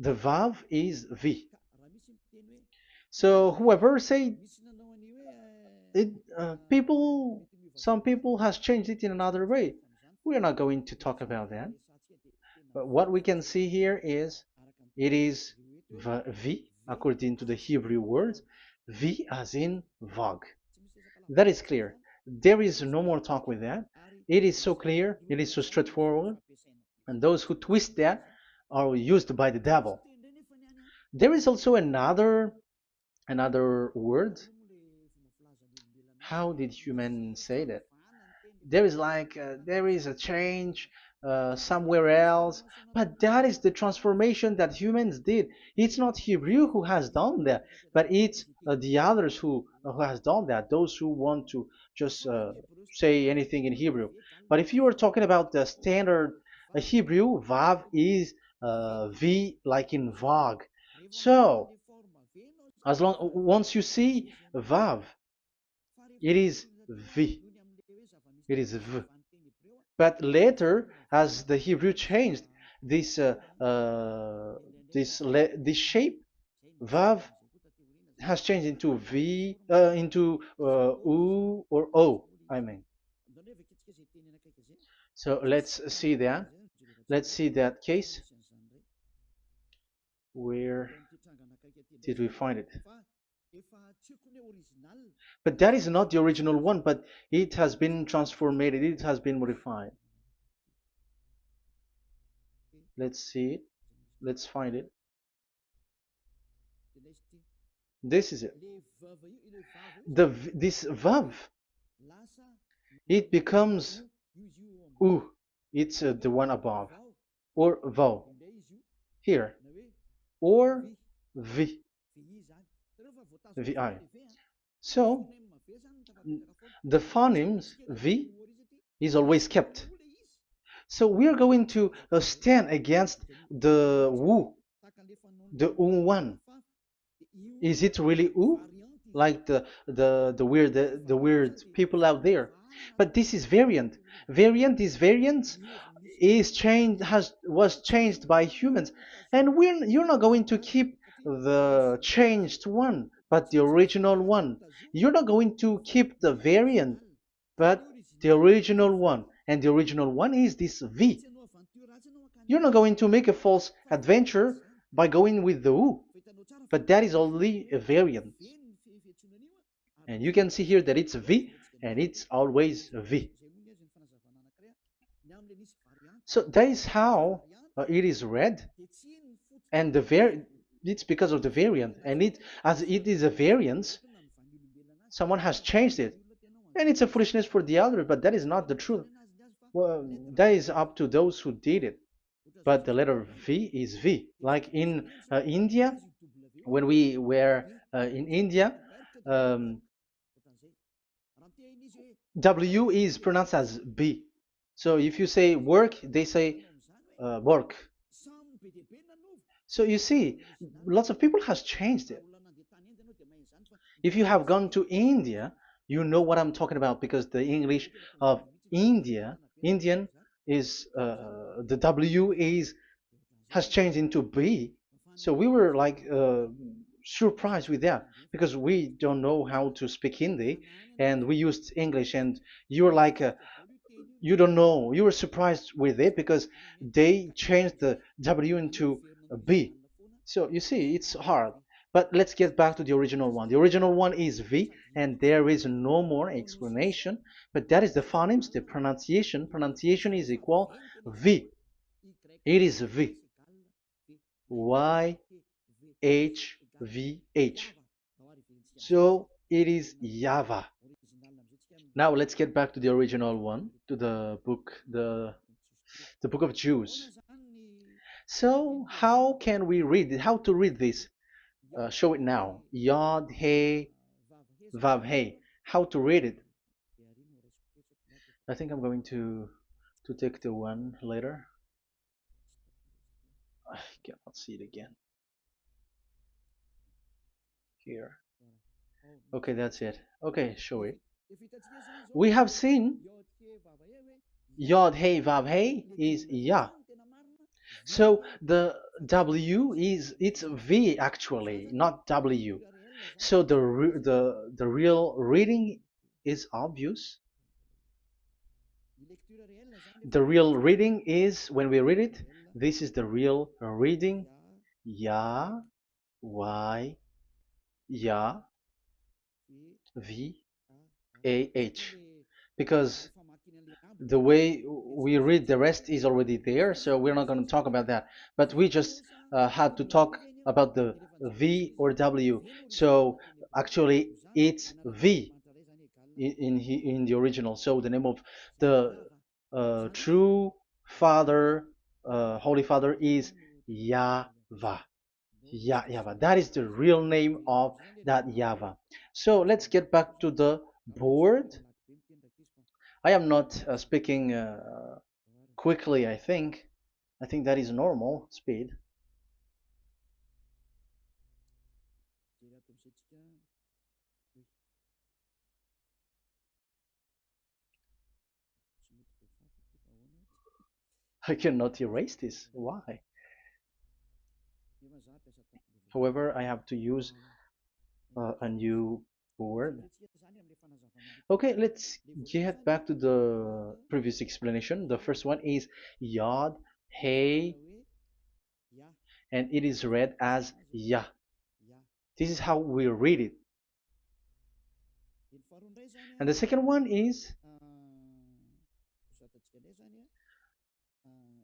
The Vav is V. So whoever say it, some people has changed it in another way. We are not going to talk about that. But what we can see here is it is V according to the Hebrew words, V as in Vag. That is clear. There is no more talk with that. It is so clear. It is so straightforward. And those who twist that are used by the devil. There is also another word. How did humans say that? There is there is a change somewhere else, but that is the transformation that humans did. It's not Hebrew who has done that, but it's the others who has done that. Those who want to just say anything in Hebrew. But if you are talking about the standard Hebrew, Vav is V like in Vag. So as long once you see Vav, it is V. It is V. But later, as the Hebrew changed, this this shape, Vav, has changed into V, into U or O. I mean. So let's see that. Let's see that case. Where did we find it? But that is not the original one, but it has been transformed, it has been modified. Let's see it. Let's find it. This is it. This vav, it becomes u. It's the one above, or vau here, or v, vi. So the phonemes v is always kept. So we are going to stand against the wu, the one. Is it really u? Like the weird people out there. But this is variant. This variant is changed was changed by humans, and you're not going to keep the changed one, but the original one. You're not going to keep the variant, but the original one, and the original one is this V. You're not going to make a false adventure by going with the U, but that is only a variant. And you can see here that it's V, and it's always a V. So that is how it is read, and it's because of the variant, and as it is a variance, someone has changed it, and it's a foolishness for the other, but that is not the truth. Well, that is up to those who did it. But the letter V is V. Like in India, when we were in India, um, W is pronounced as B. So if you say work, they say work. So you see, lots of people has changed it. If you have gone to India, you know what I'm talking about, because the English of Indian is the W is has changed into B. So we were like surprised with that, because we don't know how to speak Hindi, and we used English, and you were like you don't know, you were surprised with it because they changed the W into a B. So you see, it's hard. But let's get back to the original one. The original one is V, and there is no more explanation. But that is the phonemes, the pronunciation. Pronunciation is equal V. It is V. Y H V H. So it is YAHVAH. Now let's get back to the original one, to the book, the book of Jews. So how can we read it? How to read this? Show it now. Yod He Vav He. How to read it? I think I'm going to take the one later. I cannot see it again. Here. Okay, that's it. Okay, show it. We have seen Yod He Vav He is Yah. So the W is it's V actually, not W. So the real reading is obvious. The real reading is when we read it. This is the real reading. Ya, Y, Ya, V, A, H. Because the way we read the rest is already there, so we're not going to talk about that. But we just had to talk about the V or W. So actually, it's V in the original. So the name of the true Father, Holy Father, is YAHVAH. YAHVAH. That is the real name of that YAHVAH. So let's get back to the board. I am not speaking quickly, I think. I think that is normal speed. I cannot erase this. Why? However, I have to use a new board. Okay, let's get back to the previous explanation. The first one is Yod, Hey, and it is read as Yah. This is how we read it. And the second one is,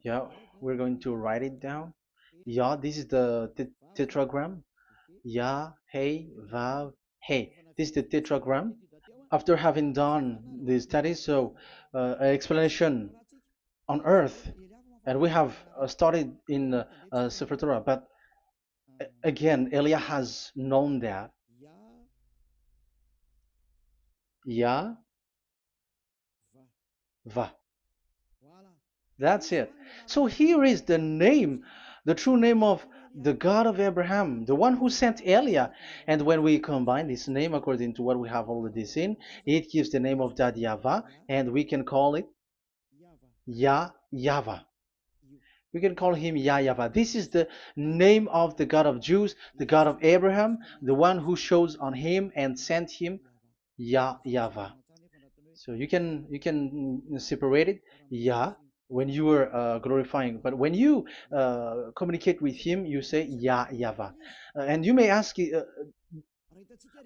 yeah, we're going to write it down. Yah, this is the tetragram. Yah, Hey, Vav, Hey. This is the tetragram. After having done the studies, so an explanation on earth, and we have started in Sefer Torah, but again, Elia has known that. Yah, Va. That's it. So here is the name, the true name of the God of Abraham, the one who sent Elia. And when we combine this name according to what we have already seen, it gives the name of that Yahvah, and we can call it Yahvah. We can call him YAHVAH. This is the name of the God of Jews, the God of Abraham, the one who shows on him and sent him, YAHVAH. So you can separate it, Yah, when you are glorifying, but when you communicate with him, you say YAHVAH. And you may ask,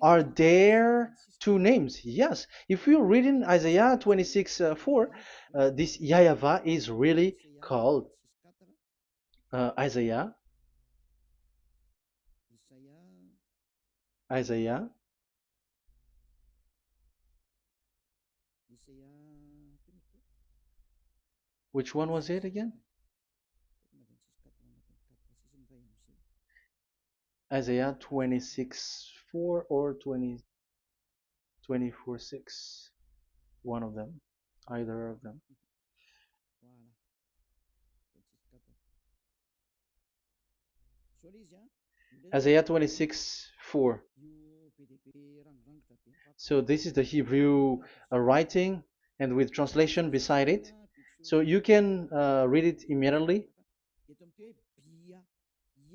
are there two names? Yes. If you read in Isaiah 26:4, this YAHVAH is really called Isaiah, Isaiah. Which one was it again? Isaiah 26:4 or 24:6. One of them, either of them. Isaiah 26:4. So this is the Hebrew writing, and with translation beside it. So you can read it immediately.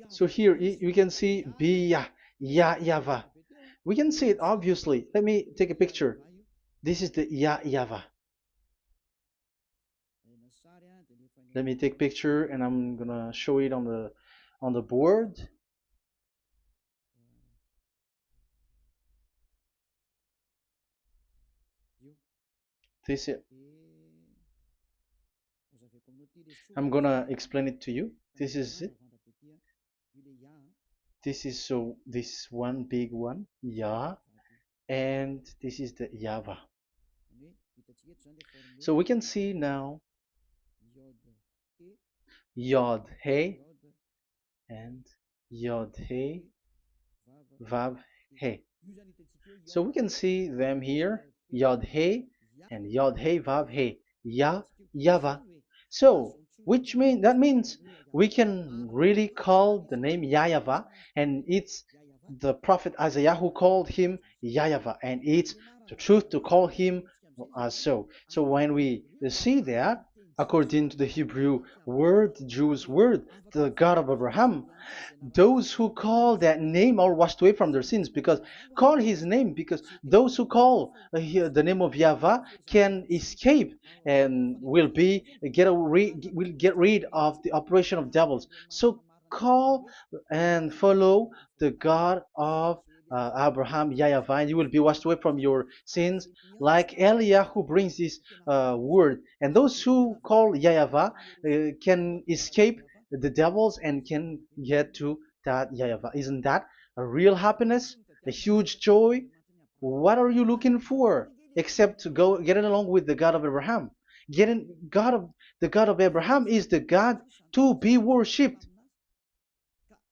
So here you can see Biyah, YAHVAH. We can see it obviously. Let me take a picture. This is the YAHVAH. Let me take picture and I'm gonna show it on the board. This is, I'm gonna explain it to you. This is it. This is so this one big one, Yah, and this is the YAHVAH. So we can see now Yod He and Yod He Vav He. So we can see them here, Yod He and Yod He Vav He, YAHVAH. So which means we can really call the name YAHVAH, and it's the prophet Isaiah who called him YAHVAH, and it's the truth to call him as so. So when we see that, according to the Hebrew word, the Jewish word, the God of Abraham. Those who call that name are washed away from their sins, because call his name, because those who call the name of Yahweh can escape and will get rid of the operation of devils. So call and follow the God of Abraham, Yahweh, and you will be washed away from your sins, like Eliah who brings this word. And those who call Yahweh can escape the devils and can get to that Yahweh. Isn't that a real happiness, a huge joy? What are you looking for except to go getting along with the God of Abraham? Getting God of the God of Abraham is the God to be worshipped.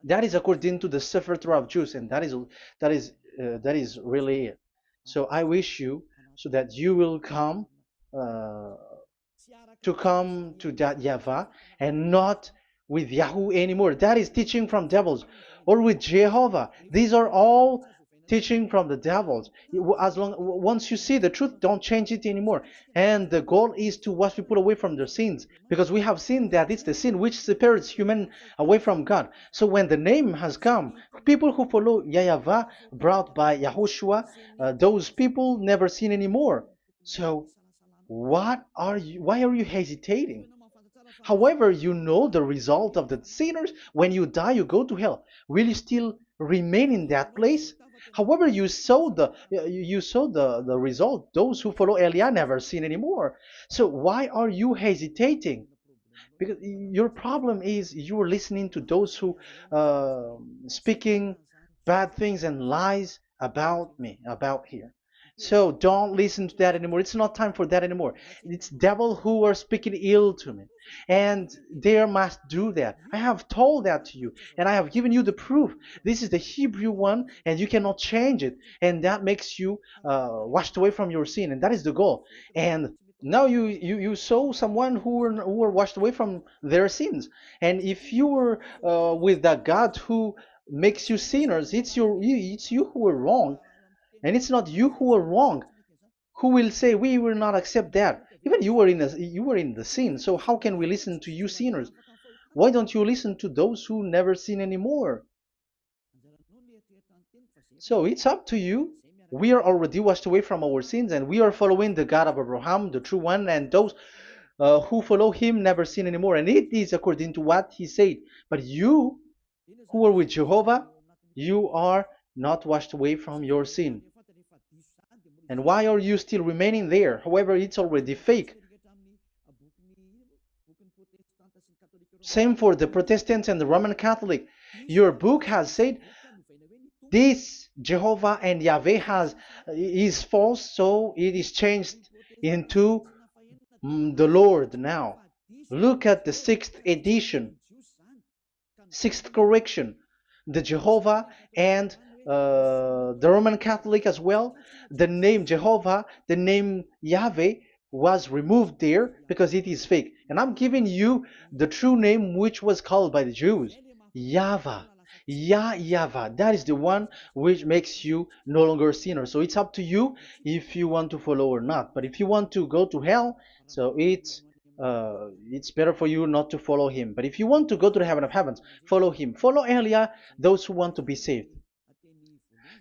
That is according to the Sefer Torah of Jews, and that is really it. So I wish you so that you will uh, come to that Yahweh and not with Yahoo anymore. That is teaching from devils, or with Jehovah. These are all teaching from the devils. As long once you see the truth, don't change it anymore. And the goal is to wash people away from their sins, because we have seen that it's the sin which separates human away from God. So when the name has come, people who follow Yahweh brought by Yahushua, those people never sin anymore. So why are you hesitating? However, you know the result of the sinners. When you die, you go to hell. Will you still remain in that place? However, you saw the result. Those who follow Eliah never sin anymore. So why are you hesitating? Because your problem is you are listening to those who speaking bad things and lies about me, about here. So don't listen to that anymore. It's not time for that anymore. It's devil who are speaking ill to me, and they must do that. I have told that to you, and I have given you the proof. This is the Hebrew one, and you cannot change it, and that makes you washed away from your sin, and that is the goal. And now you saw someone who were washed away from their sins. And if you were with that God who makes you sinners, it's you who are wrong, and it's not you who are wrong. Who will say we will not accept that? Even you were in the sin, so how can we listen to you sinners? Why don't you listen to those who never sin anymore? So it's up to you. We are already washed away from our sins, and we are following the God of Abraham, the true one, and those who follow him never sin anymore. And it is according to what he said. But you who are with Jehovah, you are not washed away from your sin. And why are you still remaining there? However, it's already fake. Same for the Protestants and the Roman Catholic. Your book has said this Jehovah and Yahweh is false, so it is changed into the Lord now. Look at the sixth edition, sixth correction. The Jehovah and the Roman Catholic as well. The name Jehovah, the name Yahweh was removed there because it is fake. And I'm giving you the true name which was called by the Jews, Yahvah. Yahvah. That is the one which makes you no longer a sinner. So it's up to you if you want to follow or not. But if you want to go to hell, so it's better for you not to follow him. But if you want to go to the heaven of heavens, follow him. Follow Elia, those who want to be saved.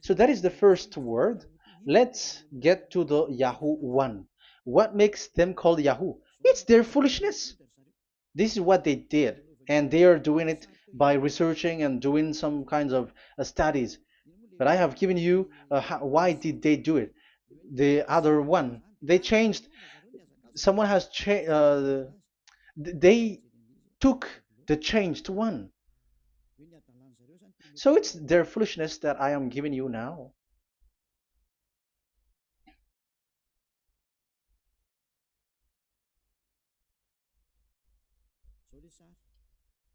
So that is the first word. Let's get to the Yahoo one. What makes them called Yahoo? It's their foolishness. This is what they did, and they are doing it by researching and doing some kinds of studies. But I have given you why did they do it. The other one, they changed. Someone has changed. They took the changed one. So it's their foolishness that I am giving you now.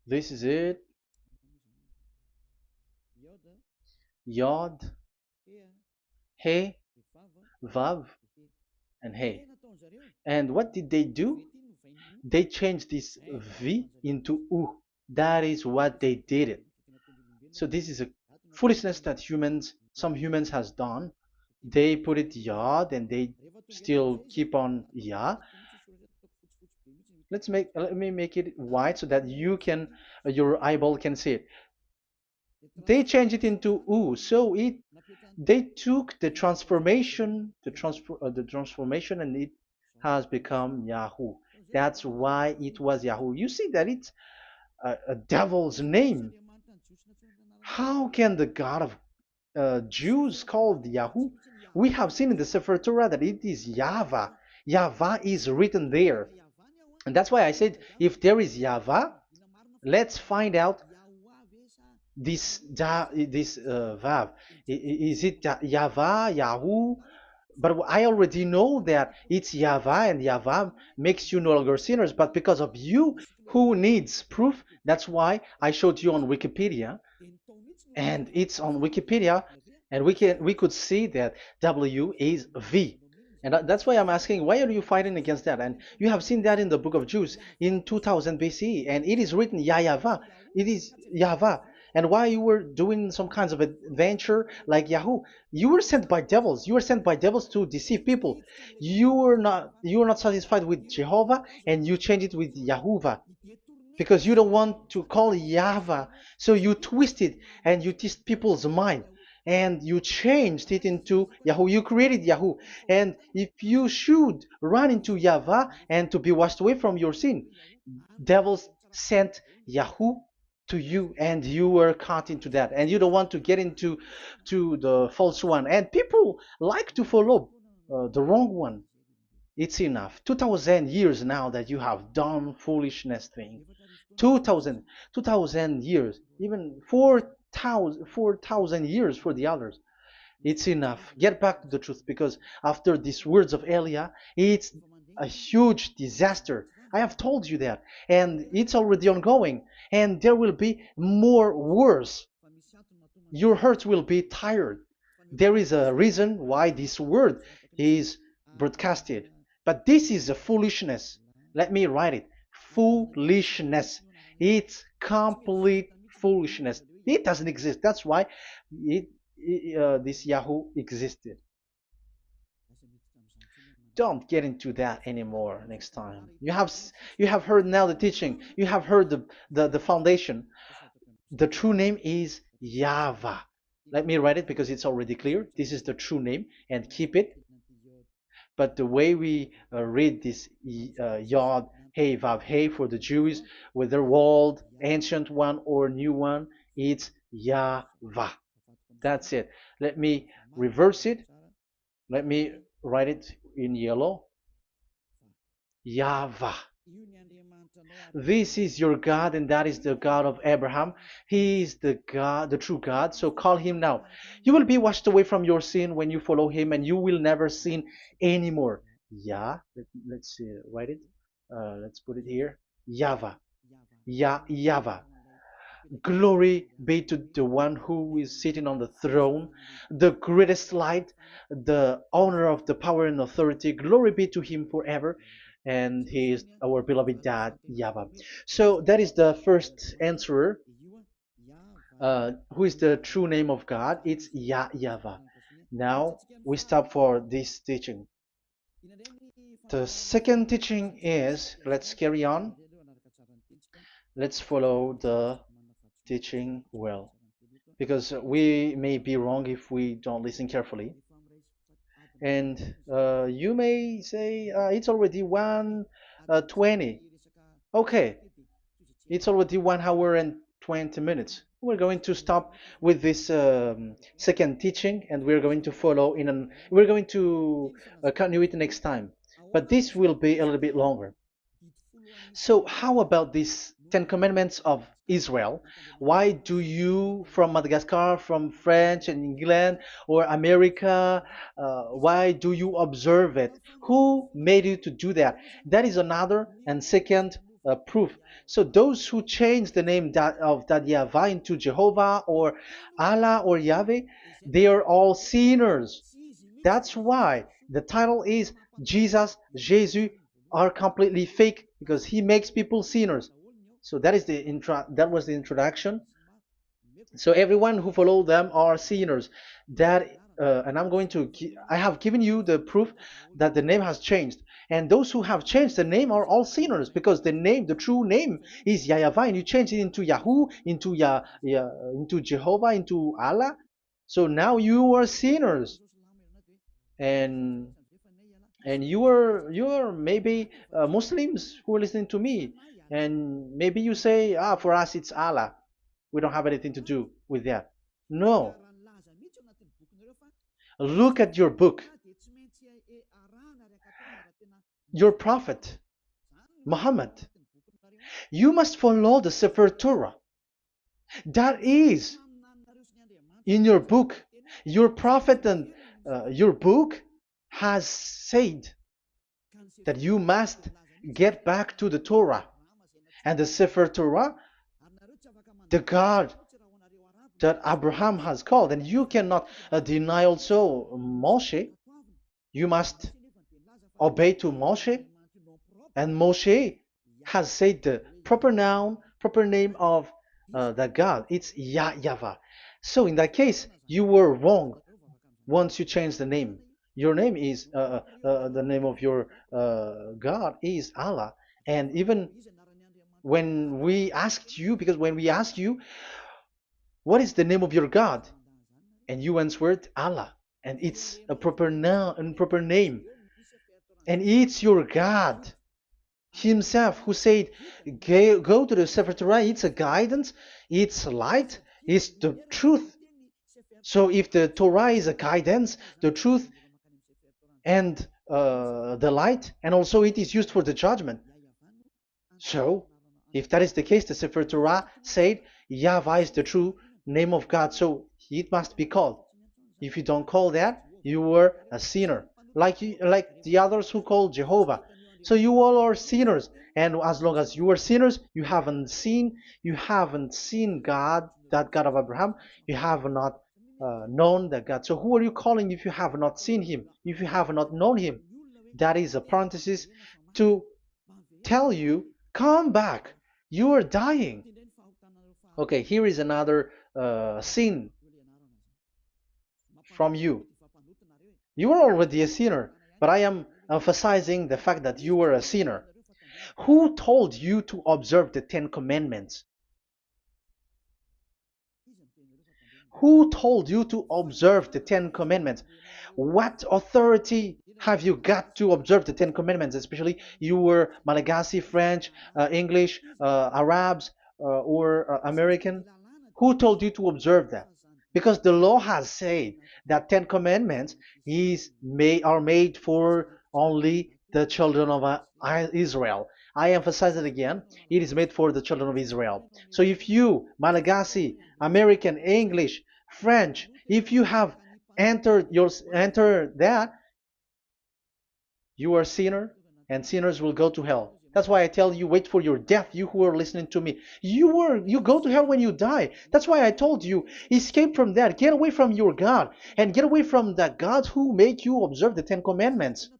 This is it. Yod, He, Vav, and He. And what did they do? They changed this V into U. That is what they did it. So this is a foolishness that some humans has done. They put it Yod and they still keep on Ya. Let me make it white so that you can your eyeball can see it. They changed it into U, so it they took the transformation, and it has become Yahoo. That's why it was Yahoo. You see that it's a devil's name. How can the God of Jews called Yahoo? We have seen in the Sefer Torah that it is YAHVAH. YAHVAH is written there. And that's why I said, if there is YAHVAH, let's find out this Vav. Is it YAHVAH, Yahoo? But I already know that it's YAHVAH, and YAHVAH makes you no longer sinners. But because of you, who needs proof, that's why I showed you on Wikipedia, and it's on Wikipedia, and we could see that W is V. And that's why I'm asking, why are you fighting against that? And you have seen that in the book of Jude in 2000 BCE, and it is written Yahvah. It is Yahvah. And why you were doing some kinds of adventure like Yahoo? You were sent by devils. You were sent by devils to deceive people. You were not satisfied with Jehovah, and you changed it with Yahuwah because you don't want to call Yahvah. So you twist it and you twist people's mind and you changed it into Yahoo. You created Yahoo. And if you should run into Yahvah and to be washed away from your sin, devils sent Yahoo to you, and you were caught into that, and you don't want to get into the false one, and people like to follow the wrong one. It's enough. 2000 years now that you have done foolishness thing. 2000 years, even 4,000 years for the others. It's enough. Get back to the truth, because after these words of Elia, it's a huge disaster. I have told you that, and it's already ongoing, and there will be more worse. Your hearts will be tired. There is a reason why this word is broadcasted. But this is a foolishness. Let me write it. Foolishness. It's complete foolishness. It doesn't exist. That's why this Yahoo existed. Don't get into that anymore next time. You have heard now the teaching. You have heard the foundation. The true name is Yahvah. Let me write it because it's already clear. This is the true name, and keep it. But the way we read this Yod, Hey, Vav, Hey for the Jews, whether old, ancient one, or new one, it's Yahvah. That's it. Let me reverse it. Let me write it in yellow. Yahvah. This is your God, and that is the God of Abraham. He is the God, the true God. So call him now. You will be washed away from your sin when you follow him, and you will never sin anymore. Yeah, let's see, write it. Let's put it here. Yahvah. Yahvah. Glory be to the one who is sitting on the throne, the greatest light, the owner of the power and authority. Glory be to him forever. And he is our beloved dad, Yahweh. So that is the first answer. Who is the true name of God? It's Yahweh. Now we stop for this teaching. The second teaching is, let's carry on. Let's follow the teaching well, because we may be wrong if we don't listen carefully. And you may say it's already 1:20. Okay, it's already 1 hour and 20 minutes. We're going to stop with this second teaching, and we're going to follow we're going to continue it next time. But this will be a little bit longer. So how about these 10 commandments of Israel? Why do you from Madagascar, from French and England or America, why do you observe it? Who made you to do that? That is another and second proof. So those who change the name of that Yahweh into Jehovah or Allah or Yahweh, they are all sinners. That's why the title is Jesus are completely fake, because he makes people sinners. So that is that was the introduction. So everyone who follow them are sinners. That and I have given you the proof that the name has changed. And those who have changed the name are all sinners, because the true name is YAHVAH, and you change it into Yahoo, into Jehovah, into Allah. So now you are sinners, and you are maybe Muslims who are listening to me, and maybe you say, for us it's Allah. We don't have anything to do with that. No, look at your book, your prophet Muhammad. You must follow the Sefer Torah. That is in your book. Your prophet and your book has said that you must get back to the Torah. And the Sefer Torah, the God that Abraham has called. And you cannot deny also Moshe. You must obey to Moshe. And Moshe has said the proper noun, proper name of the God. It's YAHVAH. So in that case, you were wrong once you change the name. Your name is, the name of your God is Allah. And even when we asked you, because when we asked you, what is the name of your God? And you answered Allah. And it's a proper noun and proper name. And it's your God himself who said, go to the Sefer Torah. It's a guidance, it's light, it's the truth. So if the Torah is a guidance, the truth, and the light, and also it is used for the judgment. So if that is the case, the Sefer Torah said YAHVAH is the true name of God, so it must be called. If you don't call that, you were a sinner, like the others who call Jehovah. So you all are sinners, and as long as you are sinners, you haven't seen God, that God of Abraham. You have not known that God. So who are you calling if you have not seen him, if you have not known him? That is a parenthesis to tell you, come back, you are dying. Okay, here is another sin from you. You are already a sinner, but I am emphasizing the fact that you were a sinner. Who told you to observe the 10 Commandments? Who told you to observe the 10 Commandments? What authority have you got to observe the 10 Commandments? Especially you were Malagasy, French, English, Arabs, or American. Who told you to observe that? Because the law has said that 10 Commandments are made for only the children of Israel. I emphasize it again. It is made for the children of Israel. So if you, Malagasy, American, English, French, if you have entered that, you are a sinner, and sinners will go to hell. That's why I tell you, wait for your death, you who are listening to me. You go to hell when you die. That's why I told you, escape from that. Get away from your God, and get away from the gods who make you observe the 10 Commandments.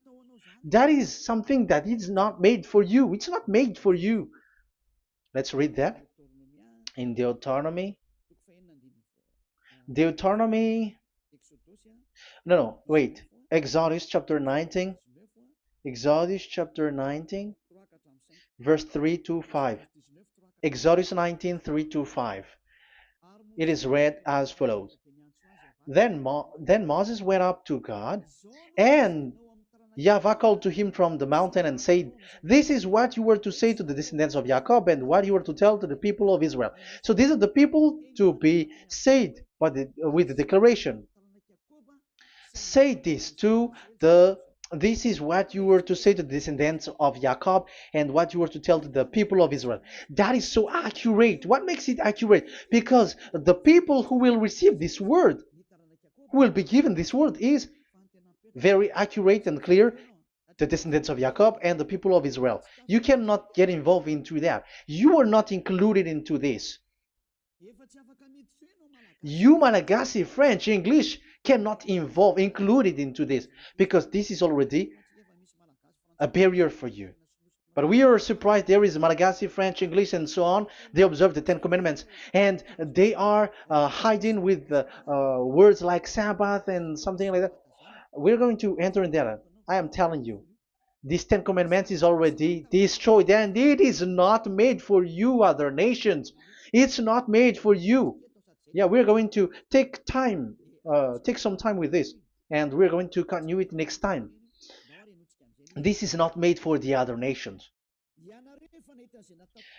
That is something that is not made for you. It's not made for you. Let's read that in Deuteronomy. No, wait. Exodus chapter 19. Exodus chapter 19, verse 3 to 5. Exodus 19, 3 to 5. It is read as follows. Then Moses went up to God, and YAHVAH called to him from the mountain and said, this is what you were to say to the descendants of Jacob, and what you were to tell to the people of Israel. So these are the people to be saved with the declaration. Say this this is what you were to say to the descendants of Jacob, and what you were to tell to the people of Israel. That is so accurate. What makes it accurate? Because the people who will receive this word, who will be given this word, is very accurate and clear, the descendants of Jacob and the people of Israel. You cannot get involved into that. You are not included into this. You Malagasy, French, English cannot included into this, because this is already a barrier for you. But we are surprised there is Malagasy, French, English, and so on. They observe the 10 Commandments, and they are hiding with words like Sabbath and something like that. We're going to enter in there. I am telling you, These Ten Commandments is already destroyed, and it is not made for you, other nations. It's not made for you. Yeah, we're going to take some time with this, and we're going to continue it next time. This is not made for the other nations.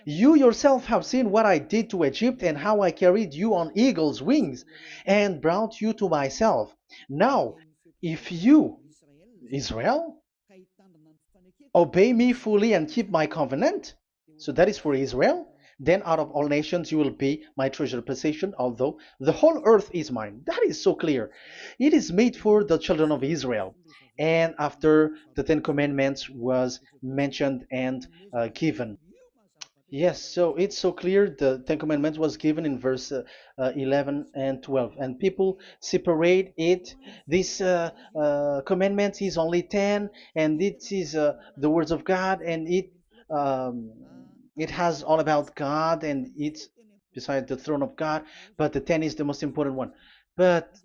You yourself have seen what I did to Egypt and how I carried you on eagle's wings and brought you to myself. Now, if you, Israel, obey me fully and keep my covenant, so that is for Israel, then out of all nations you will be my treasured possession, although the whole earth is mine. That is so clear. It is made for the children of Israel. And after the Ten Commandments was mentioned and given. Yes, so it's so clear. The Ten Commandments was given in verse 11 and 12, and people separate it. This commandment is only 10, and it is the words of God, and um, it has all about God, and it's beside the throne of God. But the 10 is the most important one. But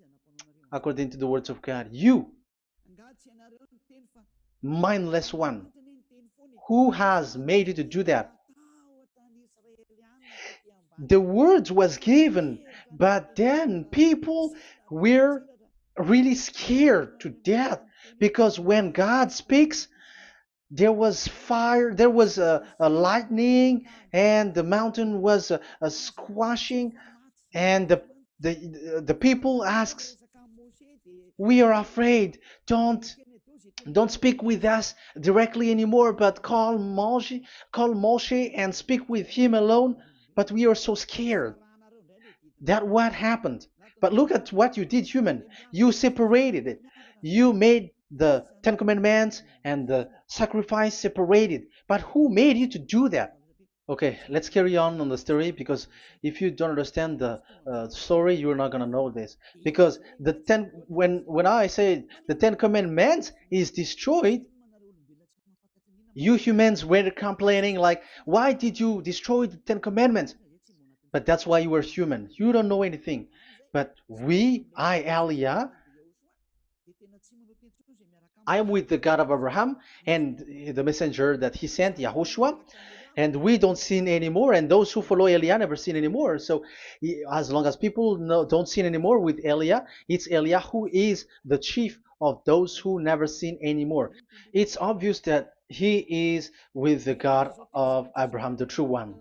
according to the words of God, you, mindless one, who has made you to do that? The word was given, but then people were really scared to death because when God speaks, there was fire, there was a lightning, and the mountain was a squashing, and the people asks, "We are afraid. Don't speak with us directly anymore, but call Moshe and speak with him alone." But we are so scared. That what happened. But look at what you did, human. You separated it. You made the Ten Commandments and the sacrifice separated. But who made you to do that? Okay, let's carry on the story because if you don't understand the story, you're not gonna know this. Because when I say the Ten Commandments is destroyed, you humans were complaining like, why did you destroy the Ten Commandments? But that's why you were human. You don't know anything. But Elia, I am with the God of Abraham and the messenger that he sent, YAHOSHUAH, and we don't sin anymore, and those who follow Elia never sin anymore. So as long as people don't sin anymore with Elia, it's Elia who is the chief of those who never sin anymore. It's obvious that he is with the God of Abraham, the true one.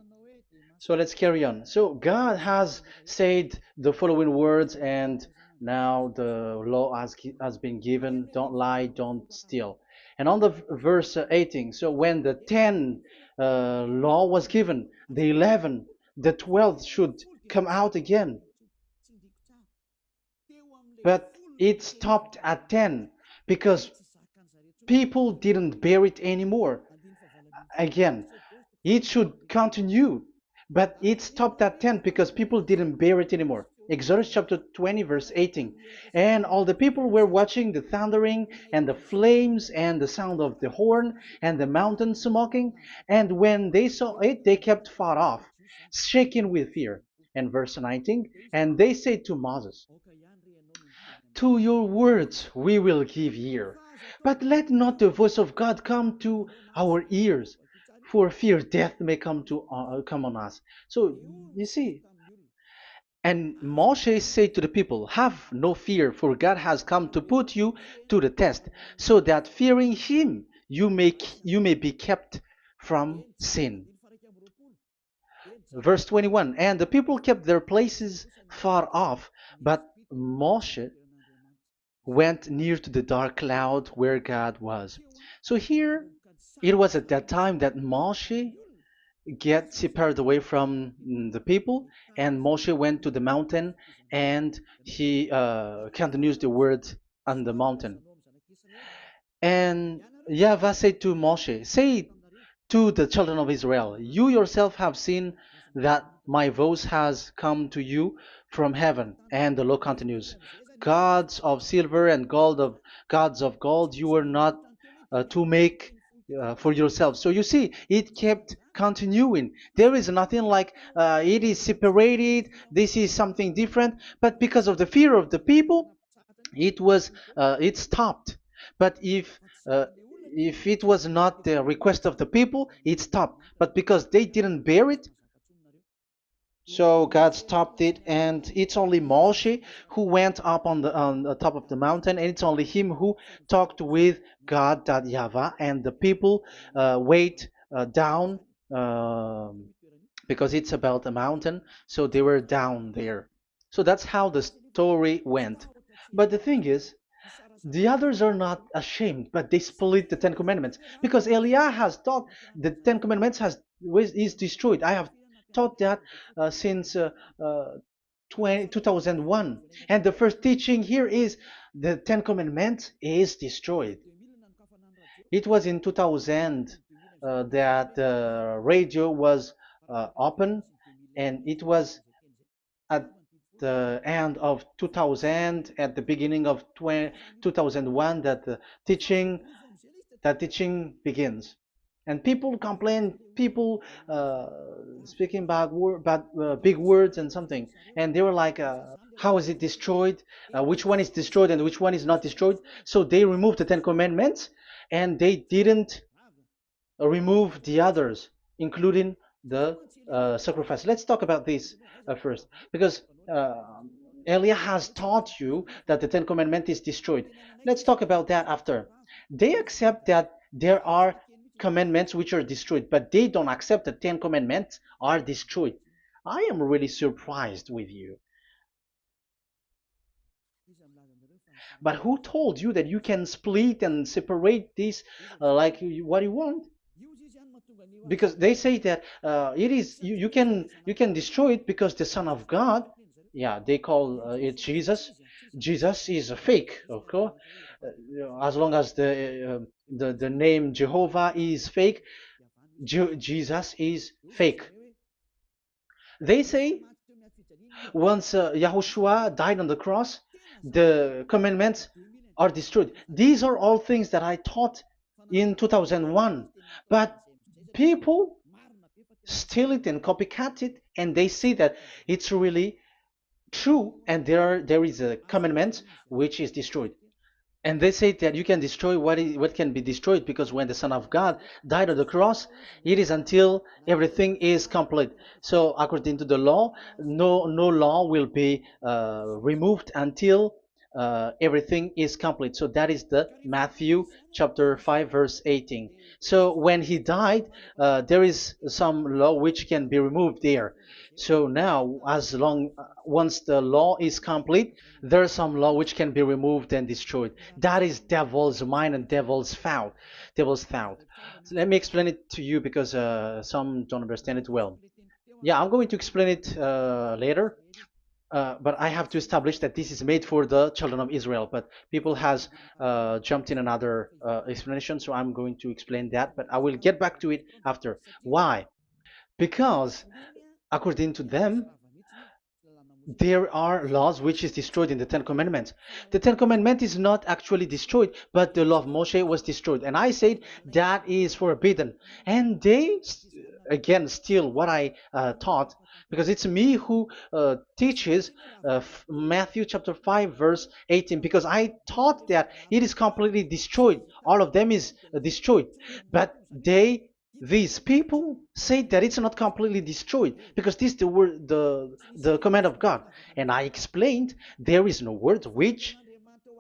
So let's carry on. So God has said the following words, and now the law has been given: don't lie, don't steal. And on the verse 18, so when the 10 law was given, the 11, the 12th should come out again. But it stopped at 10 because people didn't bear it anymore. Again, it should continue, but it stopped at 10 because people didn't bear it anymore. Exodus chapter 20, verse 18. And all the people were watching the thundering and the flames and the sound of the horn and the mountain smoking. And when they saw it, they kept far off, shaking with fear. And verse 19, and they said to Moses, to your words we will give ear, but let not the voice of God come to our ears, for fear death may come on us. So you see, and Moshe said to the people, have no fear, for God has come to put you to the test, so that fearing him you may be kept from sin. Verse 21, and the people kept their places far off, but Moshe went near to the dark cloud where God was. So here, it was at that time that Moshe get separated away from the people, and Moshe went to the mountain, and he continues the word on the mountain. And YAHVAH said to Moshe, say to the children of Israel, you yourself have seen that my voice has come to you from heaven. And the law continues, gods of silver and gods of gold you were not to make for yourselves. So you see, it kept continuing. There is nothing like it is separated, this is something different, but because of the fear of the people, it stopped. But if If it was not the request of the people, it stopped. But because they didn't bear it, so God stopped it, and it's only Moshe who went up on the top of the mountain, and it's only him who talked with God, that YAHVAH, and the people wait down, because it's about a mountain, so they were down there. So that's how the story went. But the thing is, the others are not ashamed, but they split the Ten Commandments because Eliah has taught the Ten Commandments is destroyed. I have taught that since uh, 2001, and the first teaching here is the Ten Commandments is destroyed. It was in 2000 that the radio was open, and it was at the end of 2000, at the beginning of 2001, that the teaching that teaching begins. And people complain, people speaking bad big words and something, and they were like, how is it destroyed, which one is destroyed and which one is not destroyed. So they removed the Ten Commandments, and they didn't remove the others, including the sacrifice. Let's talk about this first, because Elia has taught you that the Ten Commandments is destroyed. Let's talk about that after. They accept that there are commandments which are destroyed, but they don't accept that 10 commandments are destroyed. I am really surprised with you. But who told you that you can split and separate this like what you want? Because they say that it is you can destroy it because the Son of God, yeah, they call it Jesus. Jesus is a fake, okay? As long as the name Jehovah is fake, Jesus is fake. They say once Yahushua died on the cross, the commandments are destroyed. These are all things that I taught in 2001, but people steal it and copycat it, and they see that it's really true, and there is a commandment which is destroyed. And they say that you can destroy what can be destroyed, because when the Son of God died on the cross, it is until everything is complete. So according to the law, no law will be removed until everything is complete. So that is the Matthew chapter 5 verse 18. So when he died, there is some law which can be removed there. So now, as long once the law is complete, there is some law which can be removed and destroyed. That is devil's mind and devil's thought. Devil's thought. So let me explain it to you, because some don't understand it well. Yeah, I'm going to explain it later. But I have to establish that this is made for the children of Israel. But people has jumped in another explanation, so I'm going to explain that. But I will get back to it after. Why? Because according to them, there are laws which is destroyed in the Ten Commandments. The Ten Commandment is not actually destroyed, but the law of Moshe was destroyed. And I said that is forbidden. And they, again, steal what I taught, because it's me who teaches Matthew chapter 5, verse 18, because I taught that it is completely destroyed. All of them is destroyed. But these people say that it's not completely destroyed, because this is the word, the command of God. And I explained there is no word which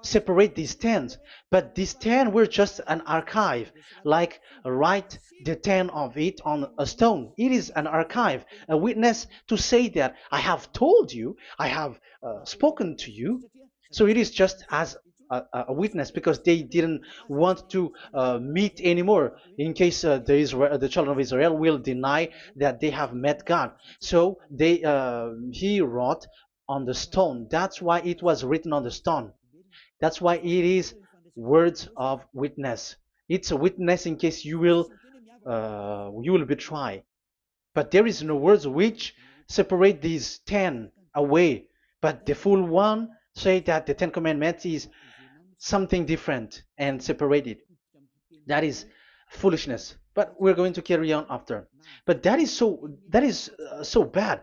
separate these 10, but these 10 were just an archive, like write the 10 of it on a stone. It is an archive, a witness to say that I have told you, I have spoken to you. So it is just as a witness, because they didn't want to meet anymore, in case the children of Israel will deny that they have met God. So he wrote on the stone. That's why it was written on the stone. That's why it is words of witness. It's a witness in case you will betray. But there is no words which separate these 10 away. But the full one say that the Ten Commandments is something different and separated. That is foolishness. But we're going to carry on after. But that is so bad.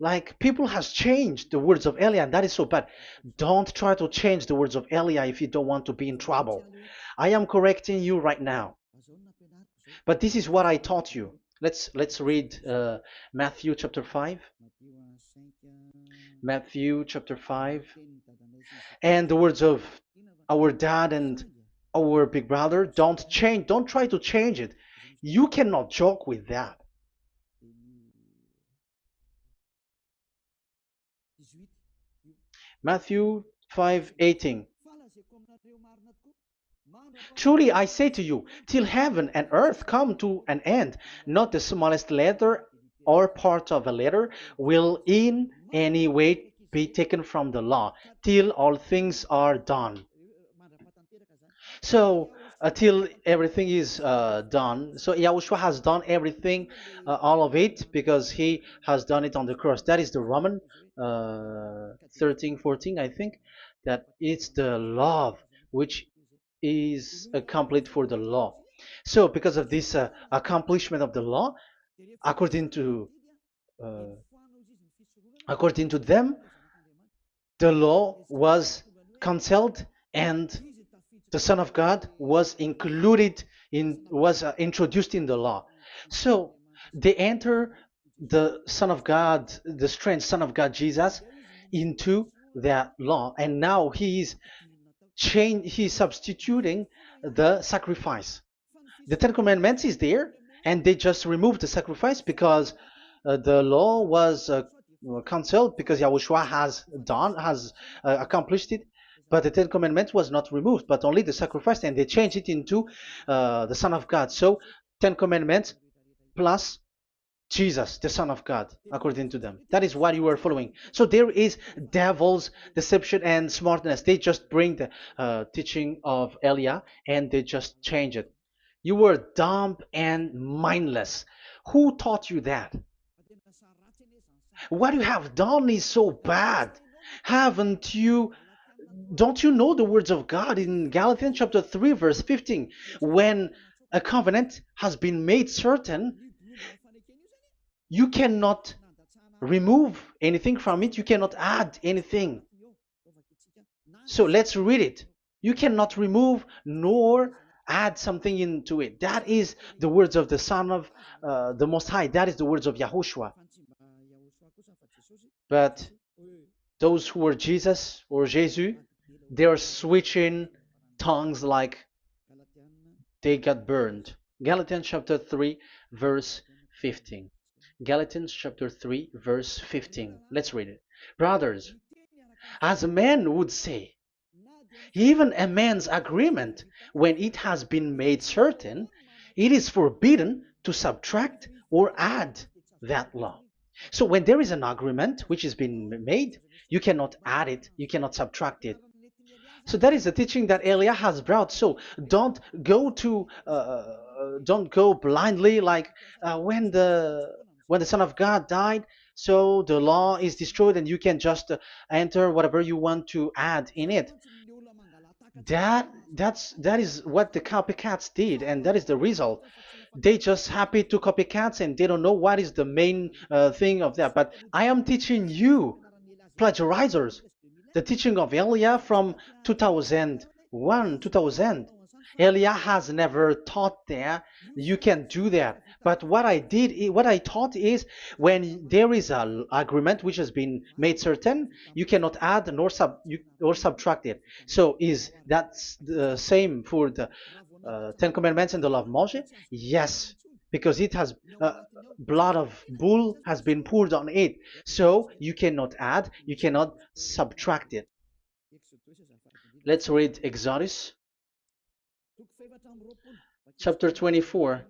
Like people has changed the words of Elia, and that is so bad. Don't try to change the words of Elia if you don't want to be in trouble. I am correcting you right now. But this is what I taught you. Let's read Matthew chapter 5. Matthew chapter 5. And the words of our dad and our big brother, don't try to change it. You cannot joke with that. Matthew 5:18. Truly I say to you, till heaven and earth come to an end, not the smallest letter or part of a letter will in any way be taken from the law, till all things are done. So till everything is done, so Yahushua has done everything, all of it, because he has done it on the cross. That is the Roman 13:14, I think, that it's the love which is complete for the law. So because of this accomplishment of the law, according to uh, according to them, the law was cancelled and the Son of God was included in was introduced in the law. So they enter the Son of God, the strange Son of God Jesus, into that law, and now he's substituting the sacrifice. The Ten Commandments is there, and they just removed the sacrifice because the law was cancelled because Yahushua has accomplished it. But the Ten Commandments was not removed, but only the sacrifice, and they changed it into the Son of God. So Ten Commandments plus Jesus, the Son of God, according to them. That is what you are following. So there is devil's deception and smartness. They just bring the teaching of Elia and they just change it. You were dumb and mindless. Who taught you that? What you have done is so bad. Haven't you? Don't you know the words of God in Galatians chapter 3, verse 15? When a covenant has been made certain, you cannot remove anything from it. You cannot add anything. So let's read it. You cannot remove nor add something into it. That is the words of the Son of the Most High. That is the words of Yahushua. But those who were Jesus or Jesus, they are switching tongues like they got burned. Galatians chapter 3, verse 15. Galatians chapter 3, verse 15. Let's read it. Brothers, as a man would say, even a man's agreement, when it has been made certain, it is forbidden to subtract or add that law. So when there is an agreement which has been made, you cannot add it, you cannot subtract it. So that is the teaching that Elia has brought. So don't go blindly like when the Son of God died. So the law is destroyed, and you can just enter whatever you want to add in it. That is what the copycats did, and that is the result. They just happy to copycats, and they don't know what is the main thing of that. But I am teaching you, plagiarizers, the teaching of Elia from 2001, 2000. Elia has never taught that you can do that. But what I taught is when there is an agreement which has been made certain, you cannot add or subtract it. So is that the same for the Ten Commandments and the law of Moshe? Yes, because it has blood of bull has been poured on it. So you cannot add, you cannot subtract it. Let's read Exodus chapter 24.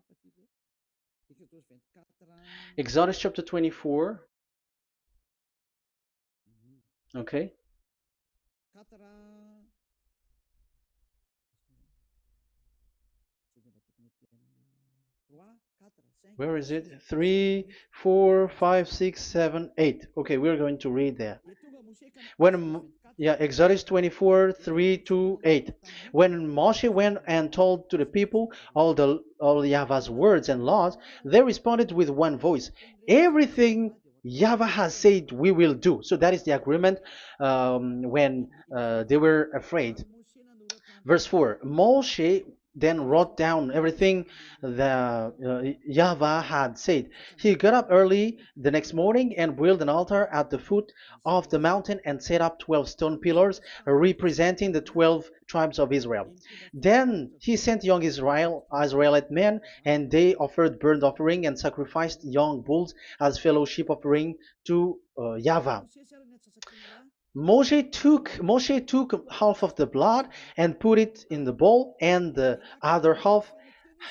Exodus chapter 24. Okay. Where is it? 3, 4, 5, 6, 7, 8. Okay, we're going to read there. Exodus 24, 3 to 8. When Moshe went and told to the people all Yahvah's words and laws, they responded with one voice. Everything YAHVAH has said we will do. So that is the agreement when they were afraid. Verse 4, Moshe then wrote down everything the YAHVAH had said. He got up early the next morning and built an altar at the foot of the mountain and set up 12 stone pillars representing the 12 tribes of Israel. Then he sent young Israelite men, and they offered burnt offering and sacrificed young bulls as fellowship offering to YAHVAH. Moshe took half of the blood and put it in the bowl, and the other half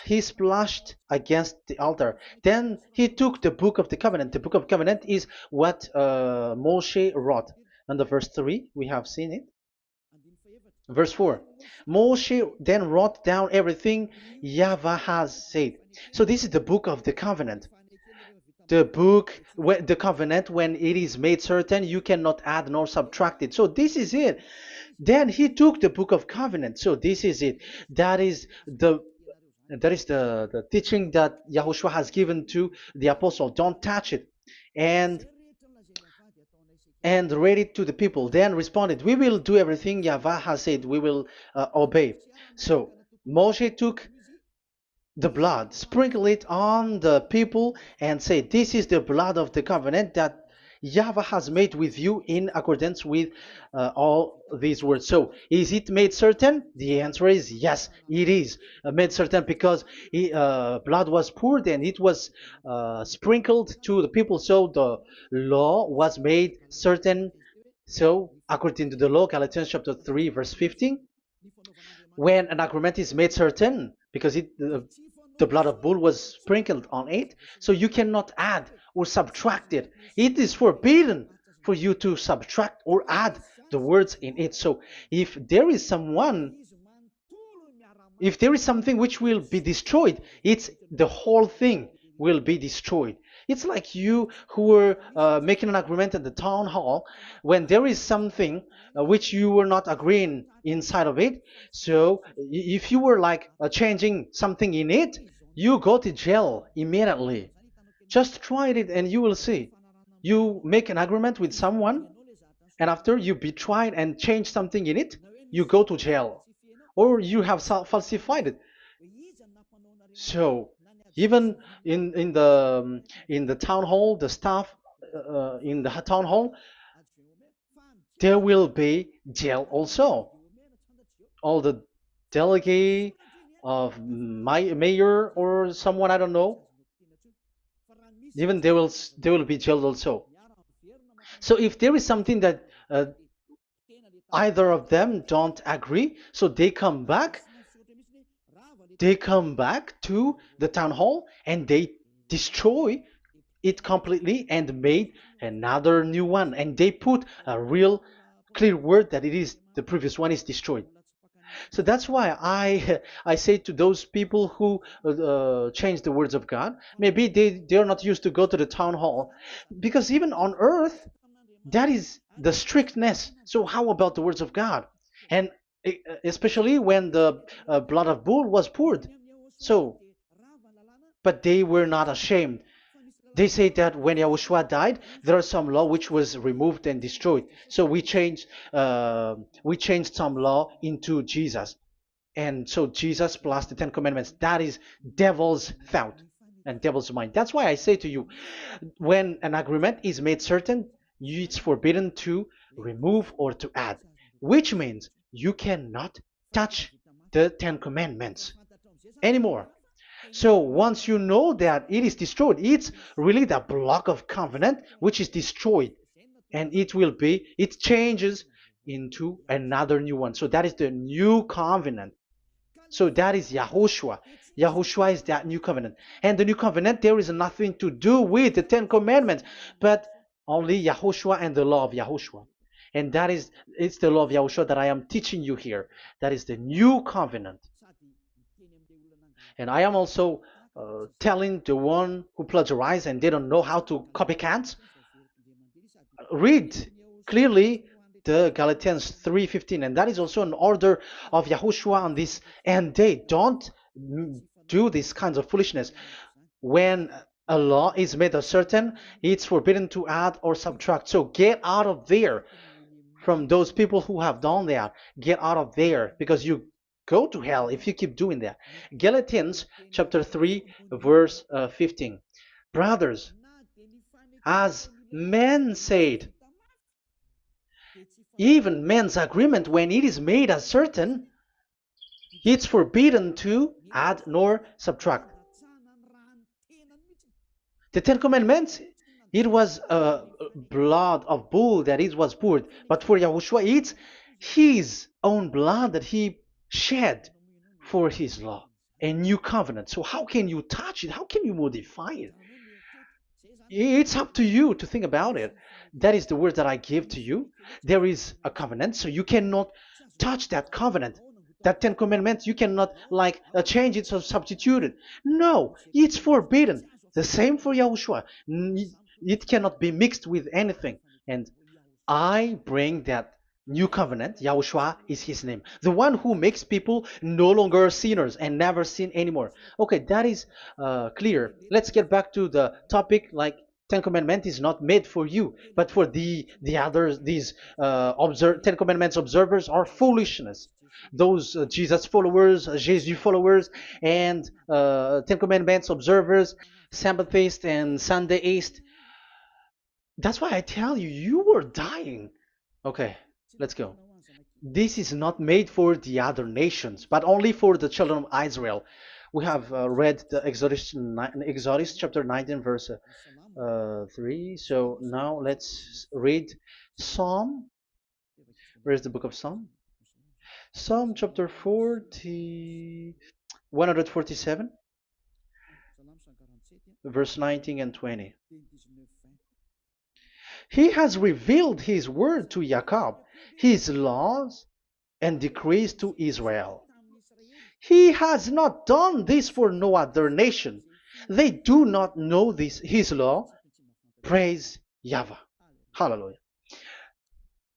he splashed against the altar. Then he took the book of the covenant. The book of covenant is what Moshe wrote. And the verse 3, we have seen it. Verse 4, Moshe then wrote down everything YAHVAH has said. So this is the book of the covenant. The covenant, when it is made certain, you cannot add nor subtract it. So this is it. Then he took the book of covenant. So this is it. That is the teaching that Yahushua has given to the apostle. Don't touch it. And read it to the people. Then responded, we will do everything YAHVAH has said. We will obey. So Moshe took the blood, sprinkle it on the people, and say, this is the blood of the covenant that YAHVAH has made with you in accordance with all these words. So, is it made certain? The answer is yes, it is made certain, because blood was poured and it was sprinkled to the people. So, the law was made certain. So, according to the law, Galatians chapter 3, verse 15, when an agreement is made certain, because the blood of bull was sprinkled on it, so you cannot add or subtract it. It is forbidden for you to subtract or add the words in it. So if there is something which will be destroyed, it's the whole thing will be destroyed. It's like you who were making an agreement at the town hall, when there is something which you were not agreeing inside of it. So if you were like changing something in it, you go to jail immediately. Just try it and you will see. You make an agreement with someone, and after you betray and change something in it, you go to jail, or you have falsified it. So even in the town hall, the staff in the town hall, there will be jail also. All the delegate of my mayor or someone, I don't know, even they will be jailed also. So if there is something that either of them don't agree, so they come back to the town hall and they destroy it completely and made another new one, and they put a real clear word that it is the previous one is destroyed. So that's why I say to those people who change the words of God, maybe they're not used to go to the town hall, because even on earth that is the strictness. So how about the words of God? And especially when the blood of bull was poured. So, but they were not ashamed. They say that when Yahushua died, there are some law which was removed and destroyed. So we changed some law into Jesus, and so Jesus plus the Ten Commandments. That is devil's thought and devil's mind. That's why I say to you, when an agreement is made certain, it's forbidden to remove or to add, which means you cannot touch the Ten Commandments anymore. So once you know that it is destroyed, it's really the block of covenant which is destroyed, and it changes into another new one. So that is the new covenant. So that is Yahushua. Yahushua is that new covenant. And the new covenant, there is nothing to do with the Ten Commandments, but only Yahushua and the law of Yahushua. And it's the law of Yahushua that I am teaching you here. That is the new covenant. And I am also telling the one who plagiarize and they don't know how to copycat, read clearly the Galatians 3:15, and that is also an order of Yahushua on this end day. Don't do these kinds of foolishness. When A law is made uncertain, it's forbidden to add or subtract. So get out of there from those people who have done that. Get out of there because you go to hell if you keep doing that. Galatians chapter 3, verse 15. Brothers, as men said, even men's agreement when it is made as certain, it's forbidden to add nor subtract. The Ten Commandments, it was blood of bull that it was poured. But for Yahushua, it's his own blood that he shed for his law, a new covenant. So how can you touch it? How can you modify it? It's up to you to think about it. That is the word that I give to you. There is a covenant, so you cannot touch that covenant. That Ten Commandments, you cannot like change it or substitute it. No, it's forbidden. The same for Yahushua. It cannot be mixed with anything. And I bring that new covenant. Yahushua is his name. The one who makes people no longer sinners and never sin anymore. Okay, that is clear. Let's get back to the topic. Like Ten Commandment is not made for you, but for the others. These Ten Commandments observers are foolishness. Those Jesus followers, Jesus followers, and Ten Commandments observers, Sabbathists and Sundayist. That's why I tell you, you were dying. Okay, let's go. This is not made for the other nations, but only for the children of Israel. We have read the Exodus chapter 19, verse 3. So now let's read Psalm. Where's the book of Psalm? Psalm chapter 40, 147, verse 19 and 20. He has revealed his word to Jacob, his laws and decrees to Israel. He has not done this for no other nation. They do not know this his law. Praise YAHVAH. Hallelujah.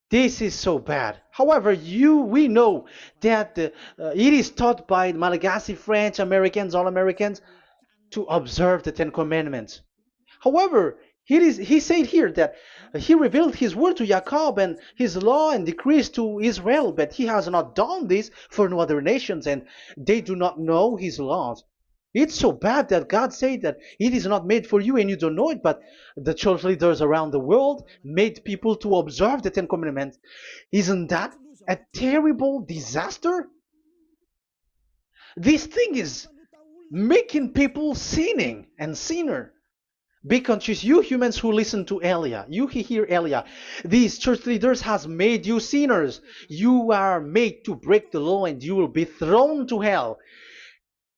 This is so bad. However, we know that it is taught by Malagasy, French, Americans, all Americans to observe the Ten Commandments. However, he said here that he revealed his word to Jacob and his law and decrees to Israel, but he has not done this for no other nations, and they do not know his laws. It's so bad that God said that it is not made for you and you don't know it, but the church leaders around the world made people to observe the Ten Commandments. Isn't that a terrible disaster? This thing is making people sinning and sinner. Be conscious, you humans who listen to Elia, you hear Elia. These church leaders has made you sinners. You are made to break the law and you will be thrown to hell.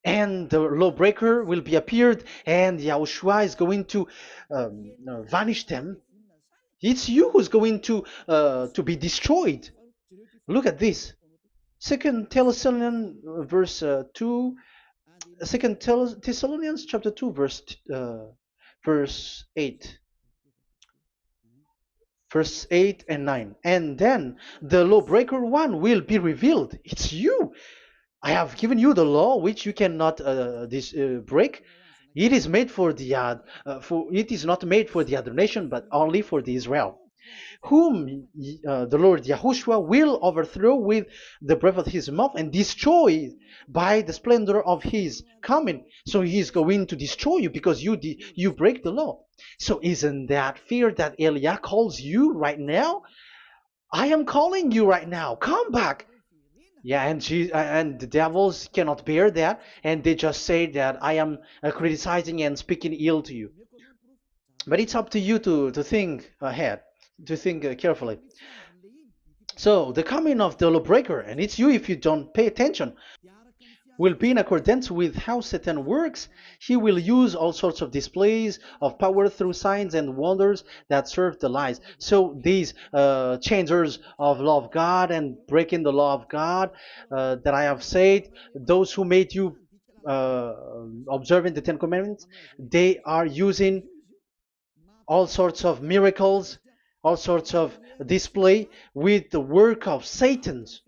And the lawbreaker will be appeared and Yahushua is going to vanish them. It's you who's going to be destroyed. Look at this. Second Thessalonians verse 2. Second Thessalonians chapter 2 verse 8. Verse 8 and 9. And then the lawbreaker one will be revealed. It's you. I have given you the law which you cannot break. It is made for the it is not made for the other nation, but only for the Israel, whom the Lord Yahushua will overthrow with the breath of his mouth and destroy by the splendor of his coming. So he is going to destroy you because you break the law. So isn't that fear that Elia calls you right now? I am calling you right now. Come back. Yeah, and the devils cannot bear that, and they just say that I am criticizing and speaking ill to you. But it's up to you to think ahead, to think carefully. So the coming of the lawbreaker, and it's you if you don't pay attention, will be in accordance with how Satan works. He will use all sorts of displays of power through signs and wonders that serve the lies. So these changers of law of God and breaking the law of God that I have said, those who made you observing the Ten Commandments, they are using all sorts of miracles, all sorts of display with the work of Satan's.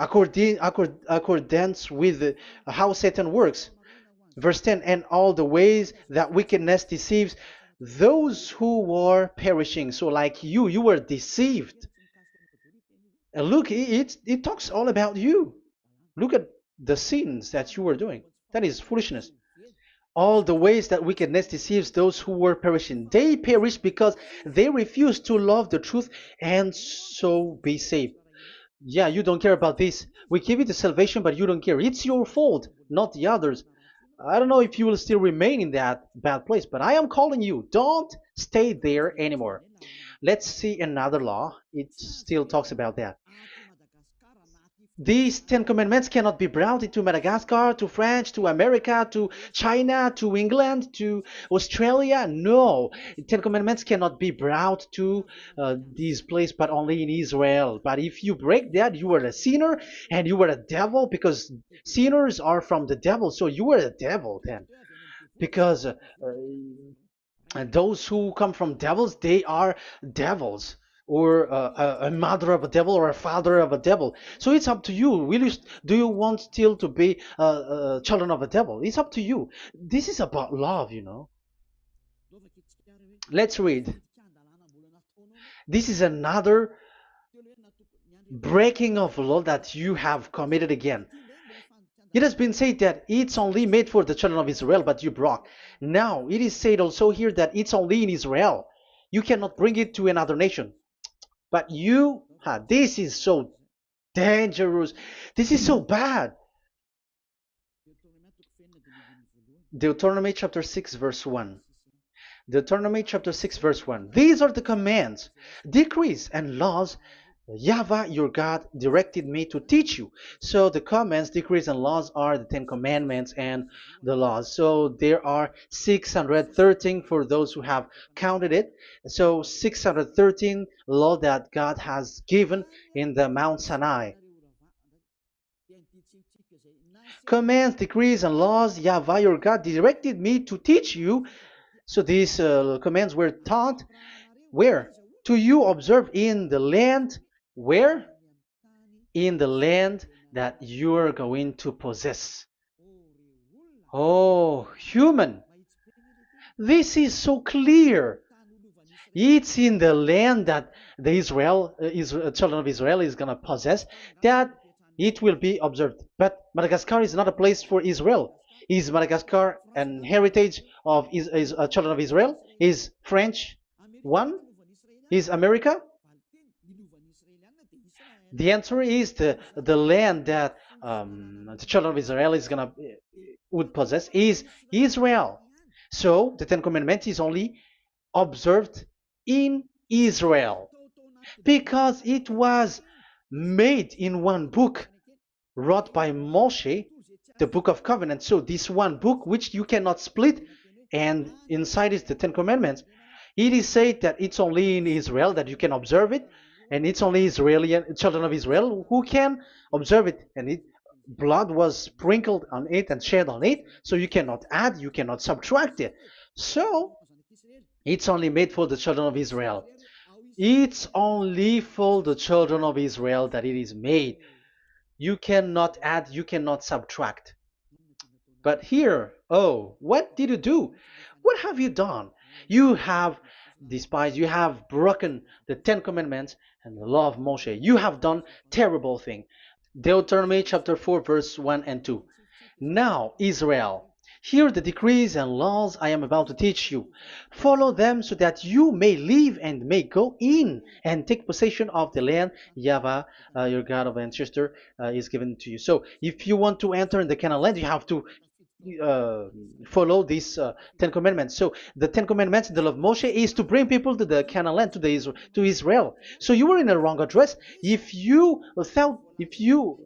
Accordance with how Satan works. Verse 10, and all the ways that wickedness deceives those who were perishing. So like you were deceived. And look, it talks all about you. Look at the sins that you were doing. That is foolishness. All the ways that wickedness deceives those who were perishing. They perish because they refuse to love the truth and so be saved. Yeah, you don't care about this. We give you the salvation, but you don't care. It's your fault, not the others. I don't know if you will still remain in that bad place, but I am calling you. Don't stay there anymore. Let's see another law. It still talks about that. These Ten Commandments cannot be brought into Madagascar, to France, to America, to China, to England, to Australia. No, Ten Commandments cannot be brought to these places, but only in Israel. But if you break that, you are a sinner and you are a devil, because sinners are from the devil. So you are a devil then, because and those who come from devils, they are devils, or a mother of a devil, or a father of a devil. So it's up to you. Do you want still to be children of a devil? It's up to you. This is about love. Let's read. This is another breaking of law that you have committed again. It has been said that it's only made for the children of Israel, but you broke. Now, it is said also here that it's only in Israel. You cannot bring it to another nation. But this is so dangerous. This is so bad. Deuteronomy chapter 6, verse 1. Deuteronomy chapter 6, verse 1. These are the commands, decrees, and laws YAHVAH your God directed me to teach you. So the commands, decrees, and laws are the Ten Commandments and the laws. So there are 613 for those who have counted it. So 613 law that God has given in the Mount Sinai. Commands, decrees, and laws YAHVAH your God directed me to teach you. So these commands were taught where? To you observe in the land. Where? In the land that you are going to possess. Oh, human. This is so clear. It's in the land that the children of Israel is going to possess, that it will be observed. But Madagascar is not a place for Israel. Is Madagascar an heritage of children of Israel? Is French one? Is America? The answer is the land that the children of Israel would possess is Israel. So the Ten Commandments is only observed in Israel, because it was made in one book wrote by Moshe, the Book of Covenant. So this one book, which you cannot split, and inside is the Ten Commandments. It is said that it's only in Israel that you can observe it, and it's only Israeli children of Israel who can observe it. And blood was sprinkled on it and shed on it, so you cannot add, you cannot subtract it. So it's only made for the children of Israel. It's only for the children of Israel that it is made. You cannot add, you cannot subtract. But here, oh, what did you do? What have you done? You have despised, you have broken the Ten Commandments and the law of Moshe. You have done terrible thing. Deuteronomy chapter 4, verse 1 and 2. Now, Israel, hear the decrees and laws I am about to teach you. Follow them so that you may live and may go in and take possession of the land YAHVAH, your God of ancestor, is given to you. So if you want to enter in the Canaan land, you have to follow these Ten Commandments. So the Ten Commandments, the law of Moshe, is to bring people to the Canaan land, to Israel. So you were in the wrong address. If you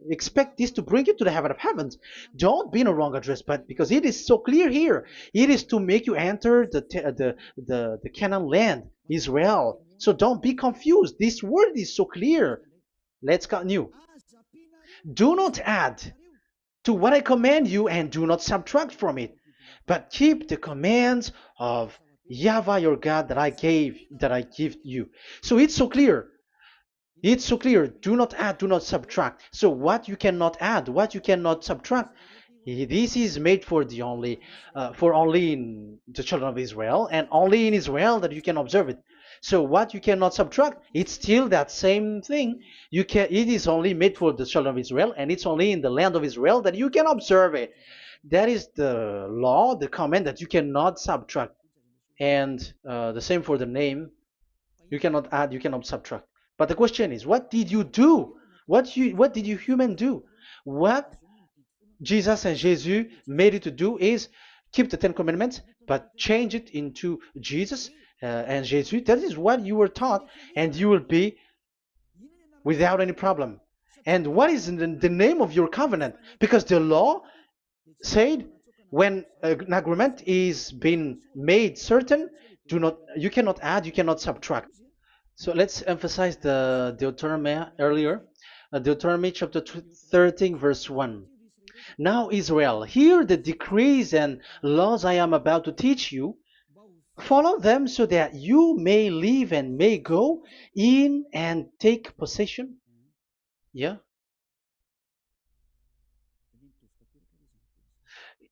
expect this to bring you to the heaven of heavens, don't be in a wrong address. But because it is so clear here, it is to make you enter the Canaan land, Israel. So don't be confused. This word is so clear. Let's continue. Do not add to what I command you, and do not subtract from it, but keep the commands of YAHVAH your God that I give you. So it's so clear. It's so clear. Do not add, do not subtract. So what you cannot add, what you cannot subtract, This is made for the only for only in the children of Israel, and only in Israel that you can observe it. So what you cannot subtract, it's still that same thing. You can. It is only made for the children of Israel, and it's only in the land of Israel that you can observe it. That is the law, the command that you cannot subtract. And the same for the name. You cannot add, you cannot subtract. But the question is, what did you do? What did you human do? What Jesus and Jesus made it to do is keep the Ten Commandments, but change it into Jesus and Jesus. That is what you were taught, and you will be without any problem. And what is the name of your covenant? Because the law said when an agreement is being made certain, do not you cannot add, you cannot subtract. So let's emphasize the Deuteronomy earlier. Deuteronomy chapter 13, verse 1. Now, Israel, hear the decrees and laws I am about to teach you. Follow them so that you may live and may go in and take possession. Yeah,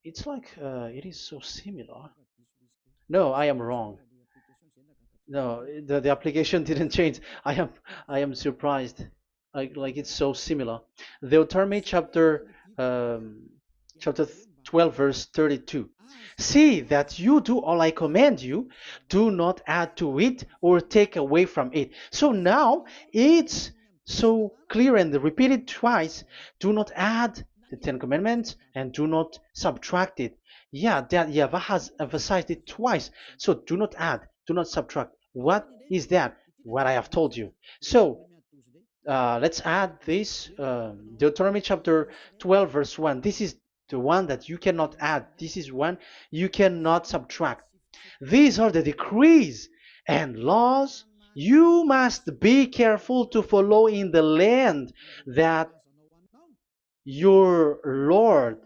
it's like it is so similar. No, I am wrong. No, the application didn't change. I am surprised. Like it's so similar. Deuteronomy um, chapter 12 verse 32. See that you do all I command you, do not add to it or take away from it. So now it's so clear and repeated twice. Do not add the Ten Commandments and do not subtract it. Yeah, that Yahweh has emphasized it twice. So do not add, do not subtract. What is that? What I have told you. So let's add this Deuteronomy chapter 12, verse 1. This is the one that you cannot add. This is one you cannot subtract. These are the decrees and laws you must be careful to follow in the land that your Lord.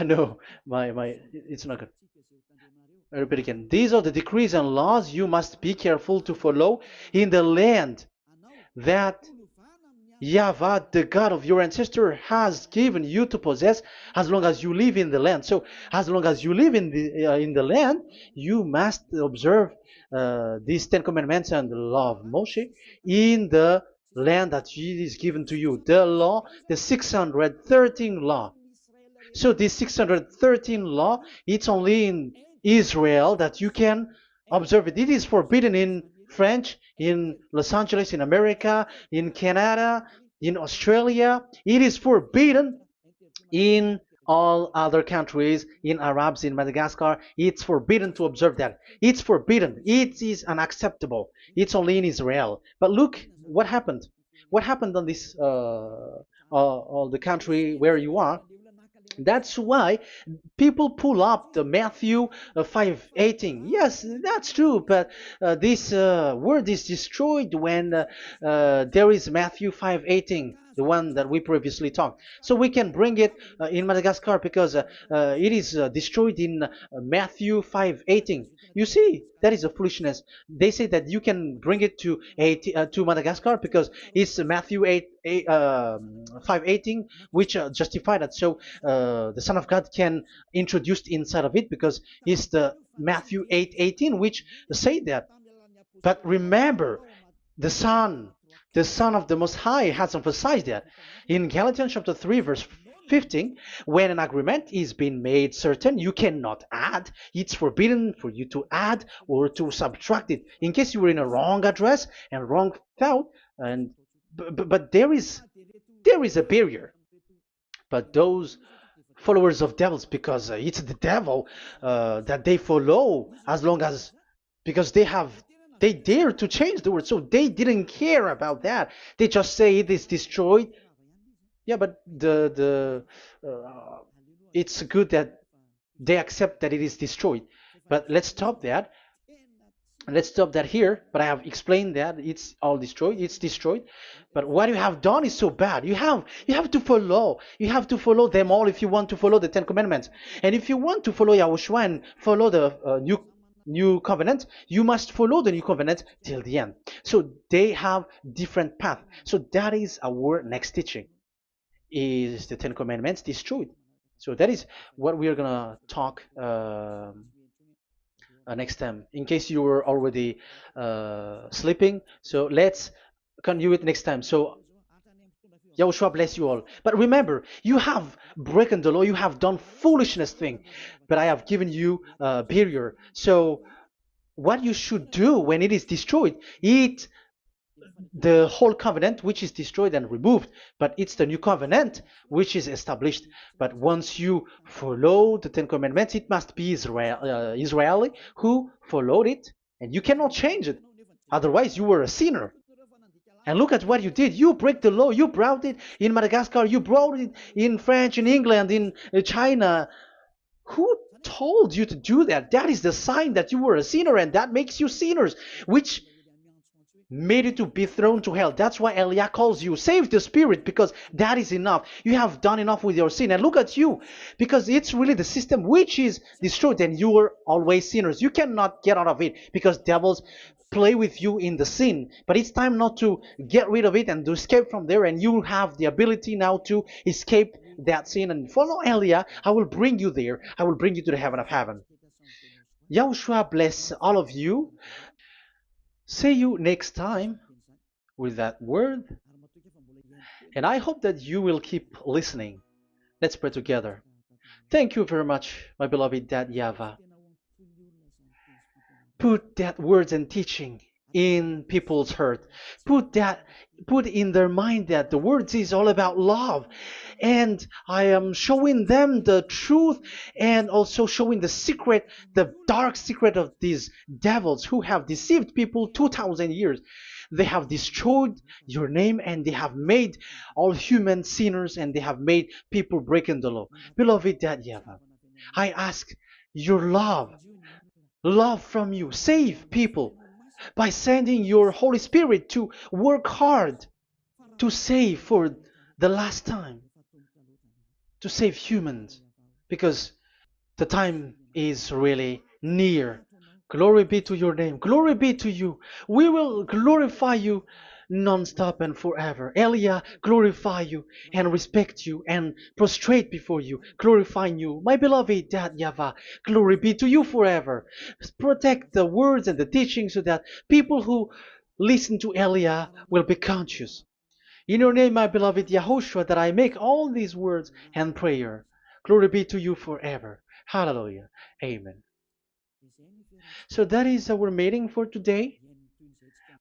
No, my, it's not good. I repeat again. These are the decrees and laws you must be careful to follow in the land that YAHVAH, the God of your ancestor, has given you to possess as long as you live in the land. So, as long as you live in the land, you must observe these Ten Commandments and the law of Moshe in the land that is given to you. The law, the 613 law. So this 613 law, it's only in Israel that you can observe it. It is forbidden in French, in Los Angeles, in America, in Canada, in Australia. It is forbidden in all other countries, in Arabs, in Madagascar. It's forbidden to observe that. It's forbidden. It is unacceptable. It's only in Israel. But look what happened. What happened on this, all the country where you are? That's why people pull up the Matthew 5:18. Yes, that's true, but this word is destroyed when there is Matthew 5:18, the one that we previously talked. So we can bring it in Madagascar because it is destroyed in Matthew 5:18. You see, that is a foolishness. They say that you can bring it to Madagascar because it's Matthew 5:18, which justify that. So the Son of God can introduce inside of it because it's the Matthew 8:18 which say that. But remember, the Son, the Son of the Most High has emphasized that in Galatians chapter 3 verse 15, when an agreement is being made certain, you cannot add. It's forbidden for you to add or to subtract it. In case you were in a wrong address and wrong thought, and but there is a barrier. But those followers of devils, because it's the devil that they follow, as long as because they dare to change the word, so they didn't care about that. They just say it is destroyed. Yeah, but it's good that they accept that it is destroyed. But let's stop that here. But I have explained that it's all destroyed. It's destroyed. But what you have done is so bad. You have to follow. You have to follow them all if you want to follow the Ten Commandments. And if you want to follow Yahushua and follow the new covenant, you must follow the new covenant till the end. So they have different path. So that is our next teaching. is the Ten Commandments destroyed? So that is what we are gonna talk next time. In case you were already sleeping, so let's continue it next time. So Yahushua bless you all. But remember, you have broken the law, you have done foolishness thing, but I have given you a barrier. So what you should do when it is destroyed, it the whole covenant which is destroyed and removed, but it's the new covenant which is established. But once you follow the Ten Commandments, it must be Israeli who followed it, and you cannot change it. Otherwise, you were a sinner. And look at what you did. You break the law. You brought it in Madagascar. You brought it in France, in England, in China. Who told you to do that? That is the sign that you were a sinner, and that makes you sinners, which made you to be thrown to hell. That's why Elia calls you, save the spirit, because that is enough. You have done enough with your sin. And look at you, because it's really the system which is destroyed, and you were always sinners. You cannot get out of it because devils play with you in the sin. But it's time not to get rid of it and to escape from there, and you have the ability now to escape that sin and follow Elia. I will bring you there. I will bring you to the heaven of heaven. Yahushua bless all of you. See you next time with that word. And I hope that you will keep listening. Let's pray together. Thank you very much, my beloved Dad YAHVAH. Put that words and teaching in people's heart. Put in their mind that the words is all about love. And I am showing them the truth and also showing the secret, the dark secret of these devils who have deceived people 2,000 years. They have destroyed your name, and they have made all human sinners, and they have made people breaking the law. Beloved Dad YAHVAH, I ask your love from you. Save people by sending your Holy Spirit to work hard to save for the last time, to save humans, because the time is really near. Glory be to your name. Glory be to you. We will glorify you non-stop and forever. Elia, glorify you and respect you and prostrate before you, glorifying you. My beloved Dad YAHVAH, glory be to you forever. Protect the words and the teaching so that people who listen to Elia will be conscious. In your name, my beloved YAHOSHUAH, that I make all these words and prayer. Glory be to you forever. Hallelujah. Amen. So that is our meeting for today.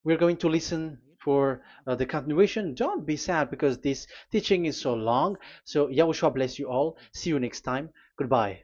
We're going to listen for the continuation. Don't be sad because this teaching is so long. So Yahushua bless you all. See you next time. Goodbye.